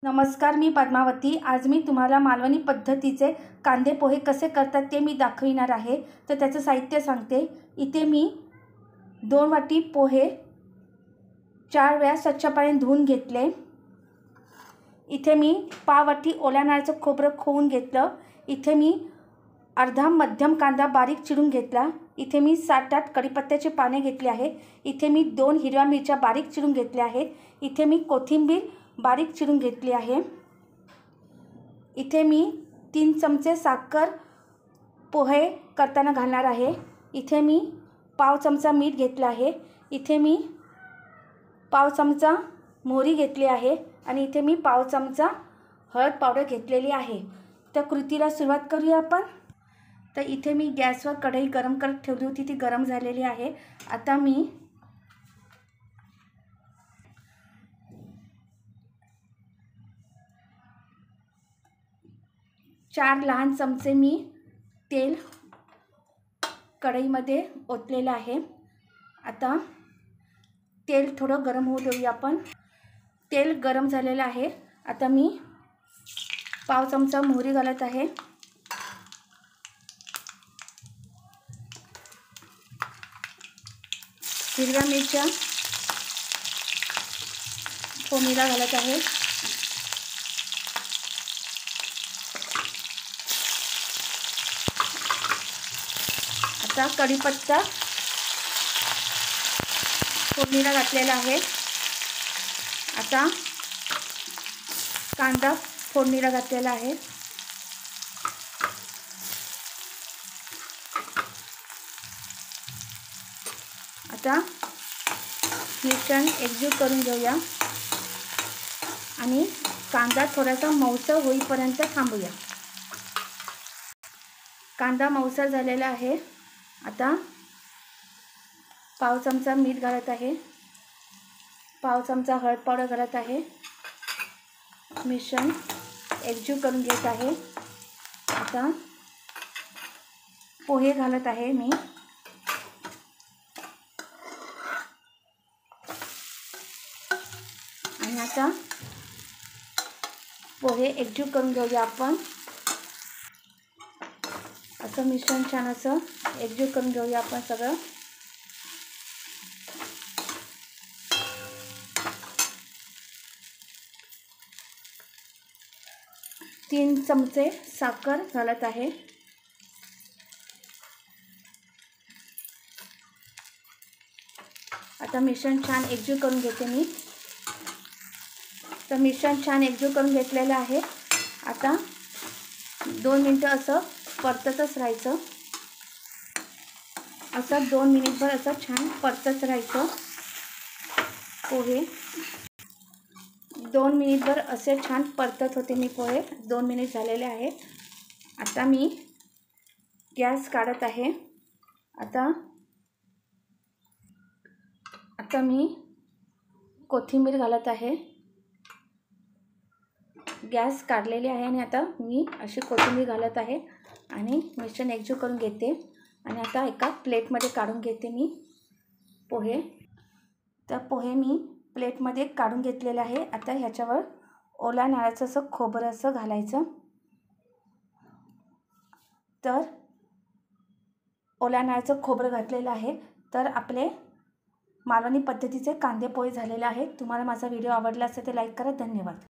नमस्कार, मी पद्मावती। आज मी तुम्हाला मालवणी पद्धतीचे कांदे पोहे कसे करतात ते मी दाखविणार आहे। तर त्याचं साहित्य सांगते। इथे मी 2 वाटी पोहे 4 वेळा स्वच्छ पाण्याने धुवून घेतले। इथे मी पाव वाटी ओल्या नारळाचं खोबरं खवून घेतलं। इथे मी अर्धा मध्यम कांदा बारीक चिरून घेतला। इथे मी 7-8 कढीपत्त्याची पाने घेतली आहे। इथे मी 2 हिरव्या मिरच्या बारीक चिरून घेतल्या आहेत। इथे मी कोथिंबीर बारीक चिरून घेतली आहे। इथे मी 3 चमचे साखर पोहे करताना घालणार आहे। इथे मी पाव चमचा मीठ घेतला आहे। इथे मी पाव चमचा मोहरी घेतली आहे आणि इथे मी पाव चमचा हळद पावडर घेतलेली आहे। तर कृतीला सुरुवात करूया आपण। तर इथे मी गॅसवर कढई गरम करत ठेवली होती, ती गरम झालेली आहे। आता मी 4 लहान चमचे मी तेल कढईमध्ये ओतलेलं आहे। आता तेल थोडं गरम होऊ देऊया आपण। तेल गरम झालेलं आहे। आता मी पाव चमचा मोहरी घालत आहे। हिरव्या मिरच्या फोडणीला घालत आहे। आता कढीपत्ता फोडणीला घातलेला आहे। आता कांदा फोडणीला घातलेला आहे। आता मिश्रण एकजीव करून घेऊया आणि कांदा थोडासा मऊसर होईपर्यंत थांबूया। कांदा मऊसर झालेला आहे। आता पाव चमचा मीठ घालत आहे। पाव चमचा हळद पावडर घालत आहे। मिश्रण एकजीव करून घेत आहे। आता पोहे घालत आहे मी। आणि आता पोहे एकजीव करून घेऊया आपण। असं मिश्रण छान असं एकजीव करून घेऊया आपण सगळं। तीन चमचे साखर घालत आहे। आता मिश्रण छान एकजीव करून घेते मी। तर मिश्रण छान एकजीव करून घेतलेलं आहे। आता 2 मिनिटं असं परततच राहायचं। असं 2 मिनिटभर असं छान परतत राहायचं पोहे। 2 मिनिटभर असे छान परतत होते मी पोहे। 2 मिनिट झालेले आहे। आता मी गॅस काढत आहे। आता मी कोथिंबीर घालत आहे। गॅस काढलेली आहे आणि आता मी अशी कोथिंबीर घालत आहे आणि मिश्रण एकजीव करून घेते आणि आता एका प्लेटमध्ये काढून घेते मी पोहे। तर पोहे मी प्लेटमध्ये काढून घेतलेले आहे। आता ह्याच्यावर ओल्या नारळाचं असं खोबरं असं घालायचं। तर ओल्या नारळाचं खोबरं घातलेलं आहे। तर आपले मालवणी पद्धतीचे कांदे पोहे झालेले आहेत। तुम्हाला माझा व्हिडिओ आवडला असेल तर लाईक करा। धन्यवाद।